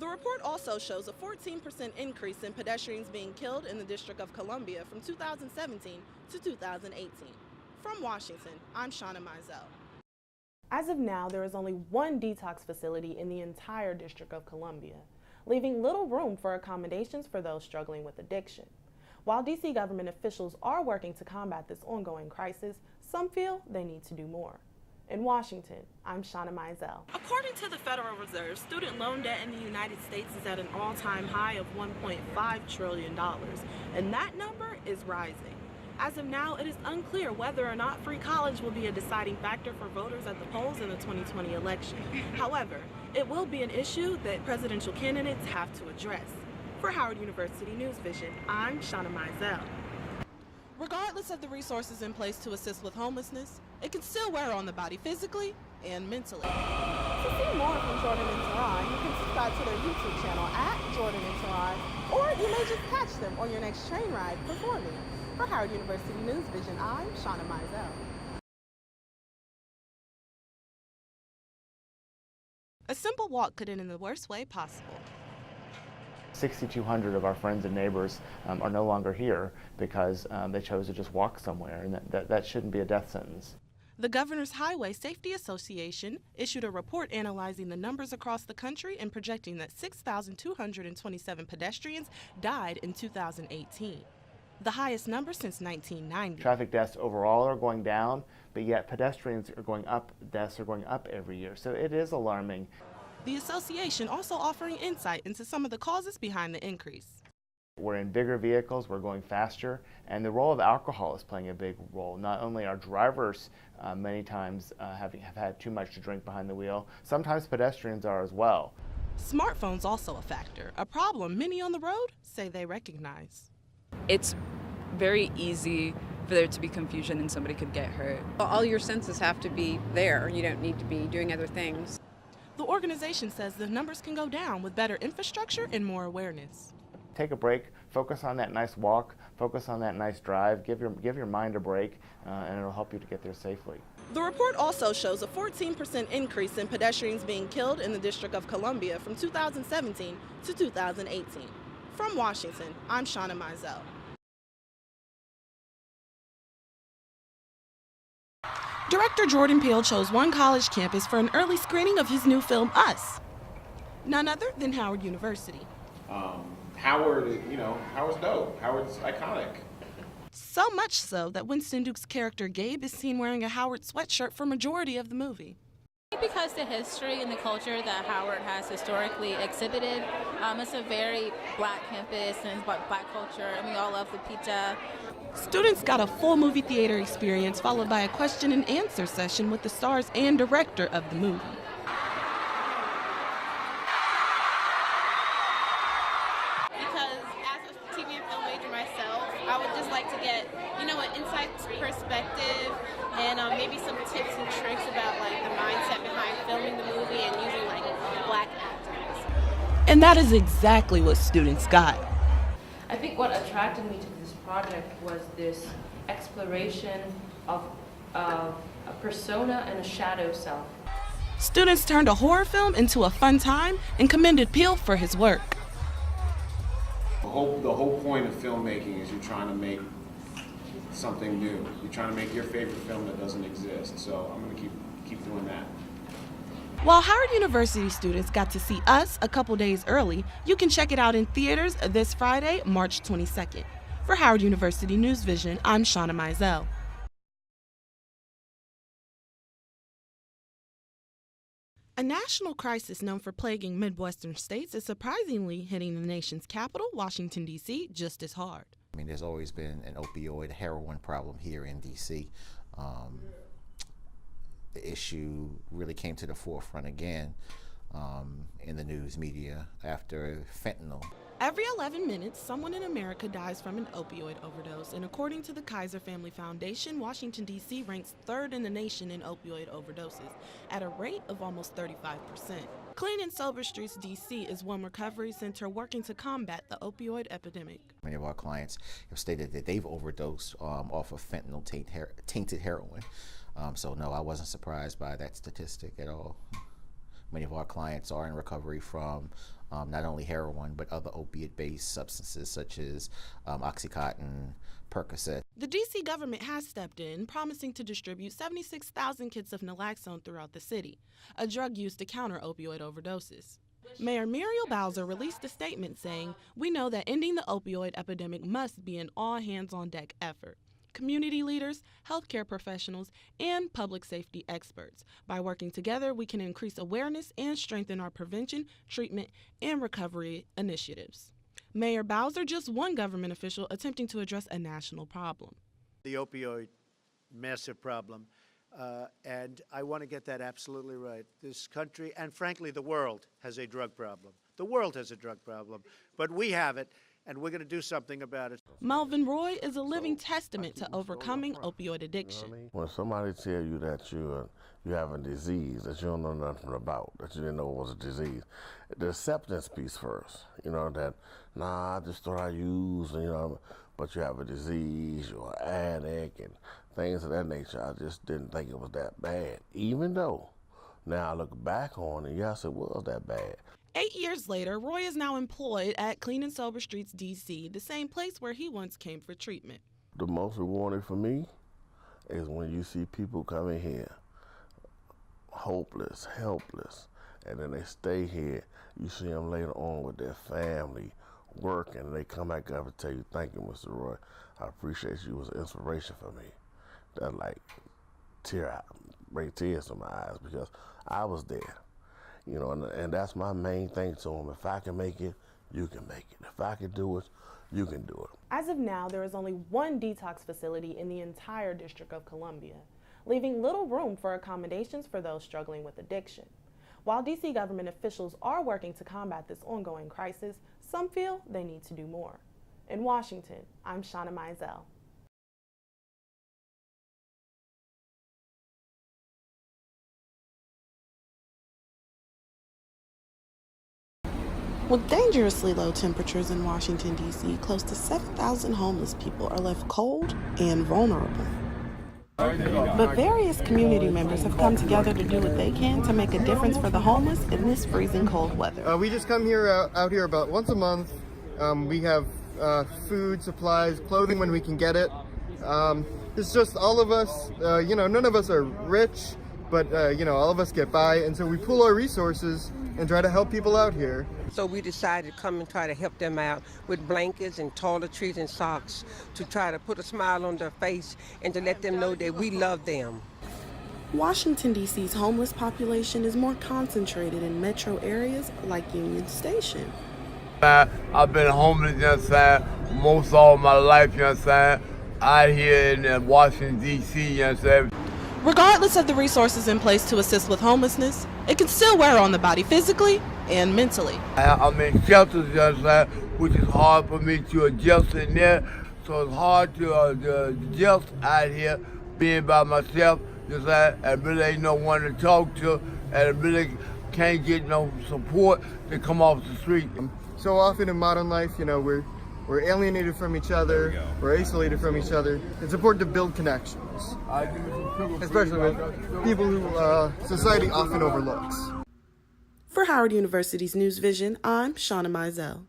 The report also shows a 14% increase in pedestrians being killed in the District of Columbia from 2017 to 2018. From Washington, I'm Shauna Mizell. As of now, there is only one detox facility in the entire District of Columbia, leaving little room for accommodations for those struggling with addiction. While D.C. government officials are working to combat this ongoing crisis, some feel they need to do more. In Washington, I'm Shauna Mizell. According to the Federal Reserve, student loan debt in the United States is at an all-time high of $1.5 trillion, and that number is rising. As of now, it is unclear whether or not free college will be a deciding factor for voters at the polls in the 2020 election. However, it will be an issue that presidential candidates have to address. For Howard University News Vision, I'm Shauna Mizell. Regardless of the resources in place to assist with homelessness, it can still wear on the body physically and mentally. To see more from Jordan and Teron, you can subscribe to their YouTube channel at Jordan and Teron, or you may just catch them on your next train ride performing. For Howard University News Vision, I'm Shauna Mizell. A simple walk could end in the worst way possible. 6,200 of our friends and neighbors are no longer here because they chose to just walk somewhere, and that shouldn't be a death sentence. The Governor's Highway Safety Association issued a report analyzing the numbers across the country and projecting that 6,227 pedestrians died in 2018, the highest number since 1990. Traffic deaths overall are going down, but yet pedestrians are going up, deaths are going up every year, so it is alarming. The association also offering insight into some of the causes behind the increase. We're in bigger vehicles, we're going faster, and the role of alcohol is playing a big role. Not only are drivers many times have had too much to drink behind the wheel, sometimes pedestrians are as well. Smartphones also a factor, a problem many on the road say they recognize. It's very easy for there to be confusion and somebody could get hurt. All your senses have to be there. You don't need to be doing other things. The organization says the numbers can go down with better infrastructure and more awareness. Take a break, focus on that nice walk, focus on that nice drive, give your mind a break, and it'll help you to get there safely. The report also shows a 14% increase in pedestrians being killed in the District of Columbia from 2017 to 2018. From Washington, I'm Shauna Mizell. Director Jordan Peele chose one college campus for an early screening of his new film, Us. None other than Howard University. Howard's dope. Howard's iconic. So much so that Winston Duke's character Gabe is seen wearing a Howard sweatshirt for majority of the movie. Because the history and the culture that Howard has historically exhibited, it's a very black campus and it's about black culture, and we all love Lupita. Students got a full movie theater experience followed by a question and answer session with the stars and director of the movie. Because as a TV and film major myself, I would just like to get, an inside perspective and maybe some tips and tricks about the mindset behind filming the movie and using black actors. And that is exactly what students got. I think what attracted me to this project was this exploration of a persona and a shadow self. Students turned a horror film into a fun time and commended Peele for his work. The whole point of filmmaking is you're trying to make something new. You're trying to make your favorite film that doesn't exist. So I'm going to keep doing that. While Howard University students got to see Us a couple days early, you can check it out in theaters this Friday, March 22nd. For Howard University News Vision, I'm Shauna Mizell. A national crisis known for plaguing Midwestern states is surprisingly hitting the nation's capital, Washington, D.C., just as hard. There's always been an opioid heroin problem here in D.C. The issue really came to the forefront again in the news media after fentanyl. Every 11 minutes, someone in America dies from an opioid overdose, and according to the Kaiser Family Foundation, Washington, D.C. ranks third in the nation in opioid overdoses at a rate of almost 35%. Clean and Sober Streets D.C. is one recovery center working to combat the opioid epidemic. Many of our clients have stated that they've overdosed off of fentanyl tainted heroin. So no, I wasn't surprised by that statistic at all. Many of our clients are in recovery from not only heroin, but other opiate-based substances such as Oxycontin, Percocet. The D.C. government has stepped in, promising to distribute 76,000 kits of naloxone throughout the city, a drug used to counter opioid overdoses. Mayor Muriel Bowser released a statement saying, "We know that ending the opioid epidemic must be an all-hands-on-deck effort. Community leaders, healthcare professionals, and public safety experts. By working together, we can increase awareness and strengthen our prevention, treatment, and recovery initiatives." Mayor Bowser, just one government official attempting to address a national problem. The opioid, massive problem, and I want to get that absolutely right. This country, and frankly the world, has a drug problem. The world has a drug problem, but we have it, and we're going to do something about it. Melvin Roy is a living testament to overcoming opioid addiction. When somebody tells you that you have a disease that you don't know nothing about, that you didn't know was a disease, the acceptance piece first, that, I just thought I used, but you have a disease, you're an addict, and things of that nature. I just didn't think it was that bad, even though now I look back on it, yes, it was that bad. 8 years later, Roy is now employed at Clean and Sober Streets, D.C., the same place where he once came for treatment. The most rewarding for me is when you see people come in here hopeless, helpless, and then they stay here. You see them later on with their family, working, and they come back up and tell you, "Thank you, Mr. Roy. I appreciate you. It was an inspiration for me." That bring tears to my eyes because I was there. And that's my main thing to them. If I can make it, you can make it. If I can do it, you can do it. As of now, there is only one detox facility in the entire District of Columbia, leaving little room for accommodations for those struggling with addiction. While D.C. government officials are working to combat this ongoing crisis, some feel they need to do more. In Washington, I'm Shauna Mizell. With dangerously low temperatures in Washington, D.C., close to 7,000 homeless people are left cold and vulnerable. But various community members have come together to do what they can to make a difference for the homeless in this freezing cold weather. We just come here out here about once a month. We have food, supplies, clothing when we can get it. It's just all of us, none of us are rich, but all of us get by, and so we pool our resources and try to help people out here. So we decided to come and try to help them out with blankets and toiletries and socks to try to put a smile on their face and to let them know that we love them. Washington, D.C.'s homeless population is more concentrated in metro areas like Union Station. I've been homeless, most all my life, out here in Washington, D.C., Regardless of the resources in place to assist with homelessness, it can still wear on the body physically and mentally. I'm in shelters, which is hard for me to adjust in there. So it's hard to adjust out here, being by myself. I really ain't no one to talk to, and I really can't get no support to come off the street. So often in modern life, we're alienated from each other, we're isolated from each other. It's important to build connections, especially with people who society often overlooks. For Howard University's News Vision, I'm Shauna Mizell.